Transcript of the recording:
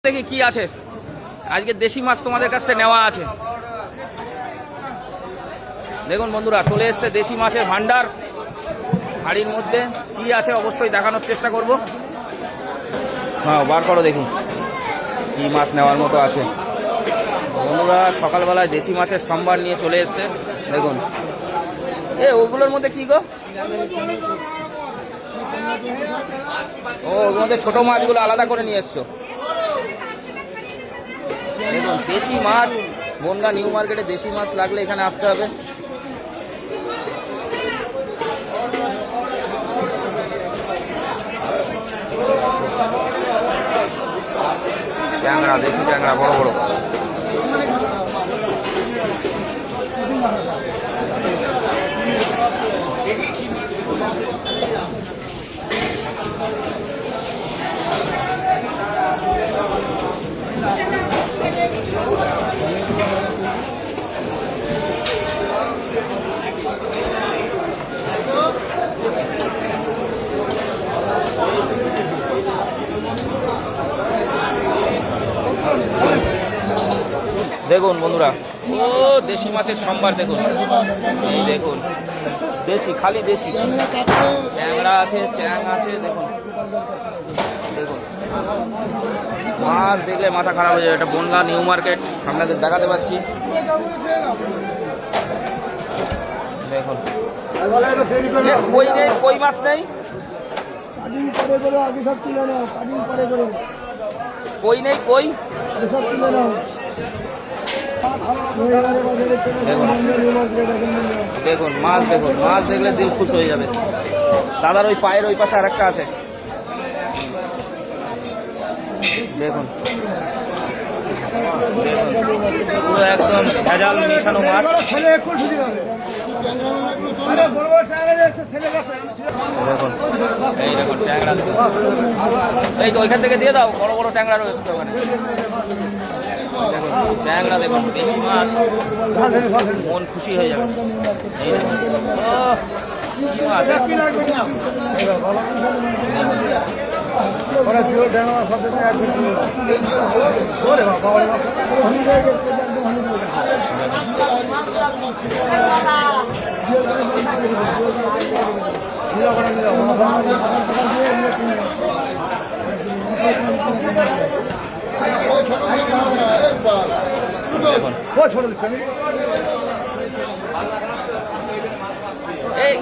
দেখি কি আছে আজকে দেশি মাছ তোমাদের কাছ থেকে নেওয়া আছে। দেখুন বন্ধুরা, চলে এসছে দেশি মাছের ভান্ডার। হাড়ির মধ্যে কি আছে অবশ্যই দেখানোর চেষ্টা করব। হ্যাঁ, বার করো দেখি কি মাছ নেওয়ার মতো আছে। বন্ধুরা সকালবেলায় দেশি মাছের সম্ভার নিয়ে চলে এসছে। দেখুন ওগুলোর মধ্যে কি গো? ও, ওর মধ্যে ছোট মাছগুলো আলাদা করে নিয়ে এসছো। দেখুন দেশি মাছ, বনগাঁ নিউ মার্কেটে দেশি মাছ লাগলে এখানে আসতে হবে। ট্যাংরা, দেশি ট্যাংরা বড় বড়। দেখুন বন্ধুরা, ও দেশি মাছের সম্ভার দেখুন। এই দেখুন দেশি, খালি দেশি ট্যাংরা আছে, চ্যাং আছে। দেখুন দেখুন মাছ দেখলে মাথা খারাপ হয়ে যাবে। এটা বনগাঁ নিউ মার্কেট, আপনাদের দেখাতে পাচ্ছি। দেখুন কই নেই, কই মাছ নেই, কই নেই, কই দেখুন মাছ, দেখুন মাছ দেখলে দিল খুশ হয়ে যাবে। দাদার ওই পায়ের ওই পাশে আর একটা আছে। দেখুন পুরো একদম ভেজাল মেশানো মাছ। দেখুন এই দেখুন ট্যাংরা, এই তো ওইখান থেকে দিয়ে দাও, বড় বড় ট্যাংরা রয়েছে ওখানে। দেখুন ট্যাংরা, দেখুন দেশি মাছ, মন খুশি হয়ে যাবে। এই দেখুন এই